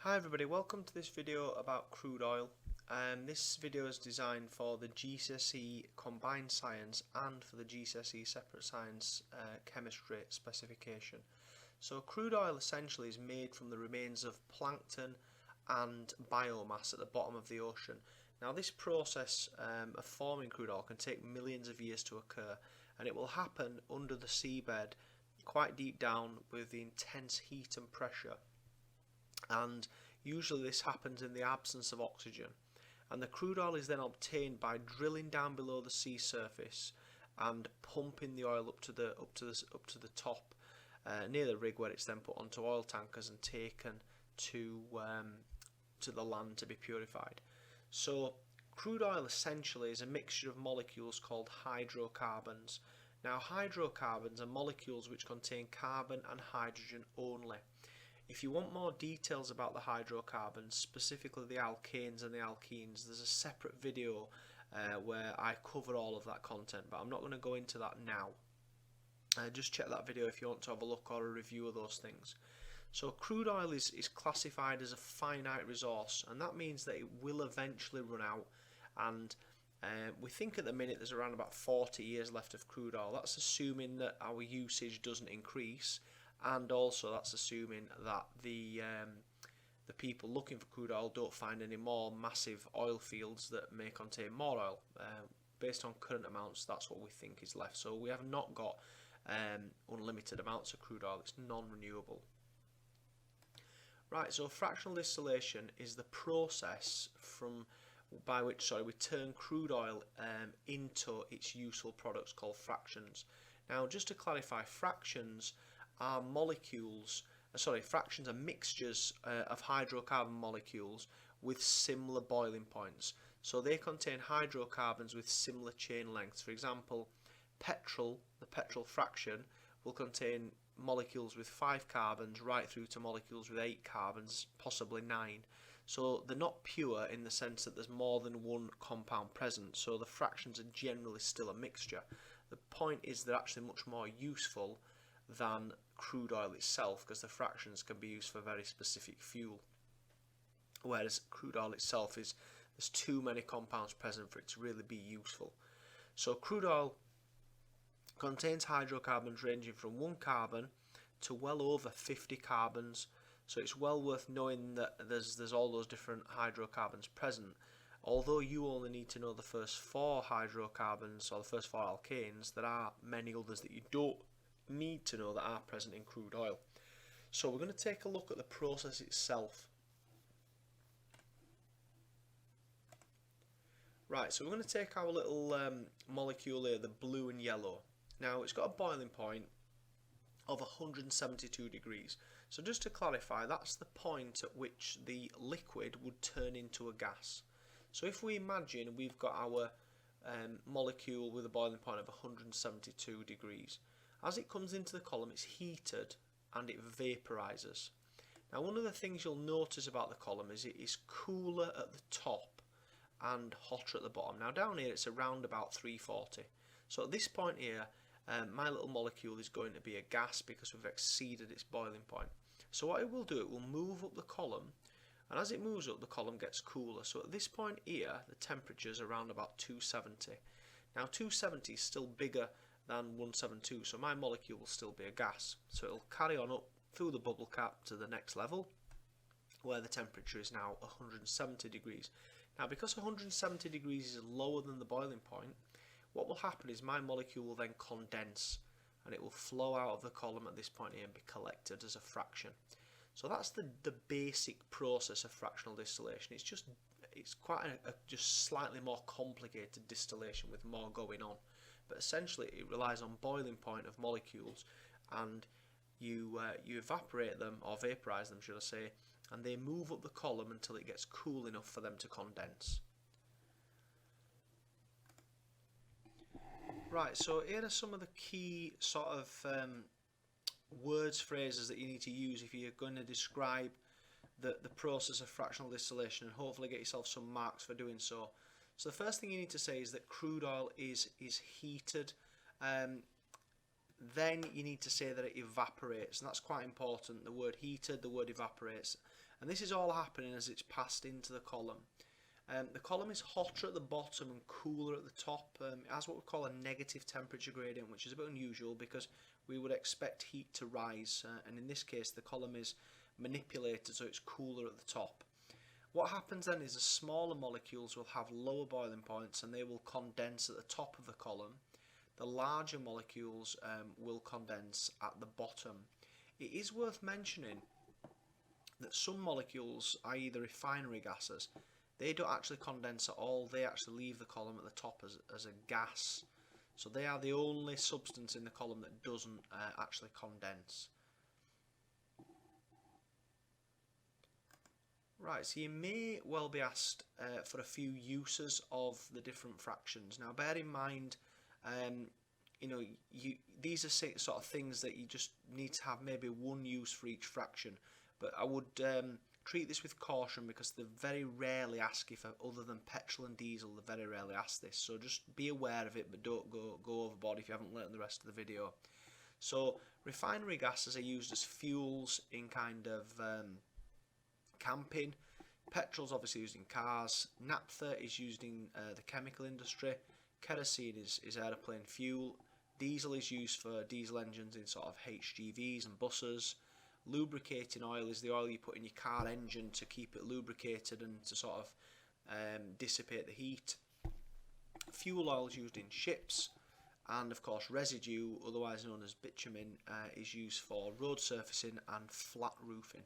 Hi everybody, welcome to this video about crude oil. This video is designed for the GCSE Combined Science and for the GCSE Separate Science Chemistry specification. So crude oil essentially is made from the remains of plankton and biomass at the bottom of the ocean. Now this process of forming crude oil can take millions of years to occur, and it will happen under the seabed quite deep down with the intense heat and pressure. And usually this happens in the absence of oxygen, and the crude oil is then obtained by drilling down below the sea surface and pumping the oil up to the top near the rig, where it's then put onto oil tankers and taken to the land to be purified. So crude oil essentially is a mixture of molecules called hydrocarbons. Now hydrocarbons are molecules which contain carbon and hydrogen only. If you want more details about the hydrocarbons, specifically the alkanes and the alkenes, there's a separate video where I cover all of that content, but I'm not going to go into that now. Just check that video if you want to have a look or a review of those things. So crude oil is classified as a finite resource, and that means that it will eventually run out, and we think at the minute there's around about 40 years left of crude oil. That's assuming that our usage doesn't increase, and also that's assuming that the people looking for crude oil don't find any more massive oil fields that may contain more oil. Based on current amounts, that's what we think is left. So we have not got unlimited amounts of crude oil. It's non-renewable. Right, so fractional distillation is the process by which we turn crude oil into its useful products called fractions. Now, just to clarify, fractions are fractions are mixtures of hydrocarbon molecules with similar boiling points. So they contain hydrocarbons with similar chain lengths. For example, petrol, the petrol fraction, will contain molecules with 5 carbons right through to molecules with 8 carbons, possibly 9. So they're not pure in the sense that there's more than one compound present, so the fractions are generally still a mixture. The point is they're actually much more useful than crude oil itself, because the fractions can be used for very specific fuel, whereas crude oil itself there's too many compounds present for it to really be useful. So crude oil contains hydrocarbons ranging from 1 carbon to well over 50 carbons, so it's well worth knowing that there's all those different hydrocarbons present. Although you only need to know the first 4 hydrocarbons or the first 4 alkanes, there are many others that you don't need to know that are present in crude oil. So we're going to take a look at the process itself. Right, so we're going to take our little molecule here, the blue and yellow. Now it's got a boiling point of 172 degrees. So just to clarify, that's the point at which the liquid would turn into a gas. So if we imagine we've got our molecule with a boiling point of 172 degrees, as it comes into the column, it's heated and it vaporizes. Now, one of the things you'll notice about the column is it is cooler at the top and hotter at the bottom. Now, down here it's around about 340. So at this point here, my little molecule is going to be a gas because we've exceeded its boiling point. So what it will do, it will move up the column, and as it moves up, the column gets cooler. So at this point here, the temperature is around about 270. Now, 270 is still bigger than 172, so my molecule will still be a gas. So it'll carry on up through the bubble cap to the next level, where the temperature is now 170 degrees. Now, because 170 degrees is lower than the boiling point, what will happen is my molecule will then condense, and it will flow out of the column at this point here and be collected as a fraction. So that's the basic process of fractional distillation. It's quite just slightly more complicated distillation with more going on. But essentially it relies on boiling point of molecules, and you evaporate them, or vaporize them should I say, and they move up the column until it gets cool enough for them to condense. Right, so here are some of the key sort of words, phrases that you need to use if you're going to describe the process of fractional distillation, and hopefully get yourself some marks for doing so. So the first thing you need to say is that crude oil is heated. Then you need to say that it evaporates, and that's quite important. The word heated, the word evaporates. and this is all happening as it's passed into the column. The column is hotter at the bottom and cooler at the top. It has what we call a negative temperature gradient, which is a bit unusual because we would expect heat to rise, and in this case the column is manipulated so it's cooler at the top. What happens then is the smaller molecules will have lower boiling points and they will condense at the top of the column. The larger molecules will condense at the bottom. It is worth mentioning that some molecules, i.e. the refinery gases, they don't actually condense at all. They actually leave the column at the top as a gas. So they are the only substance in the column that doesn't actually condense. Right, so you may well be asked for a few uses of the different fractions. Now bear in mind, these are sort of things that you just need to have maybe one use for each fraction. But I would treat this with caution because they very rarely ask you for, other than petrol and diesel, they very rarely ask this. So just be aware of it, but don't go overboard if you haven't learned the rest of the video. So refinery gases are used as fuels in kind of camping. Petrol's obviously used in cars. Naphtha is used in the chemical industry. Kerosene is aeroplane fuel. Diesel is used for diesel engines in sort of HGVs and buses. Lubricating oil is the oil you put in your car engine to keep it lubricated and to sort of dissipate the heat. Fuel oil is used in ships, and of course residue, otherwise known as bitumen, is used for road surfacing and flat roofing.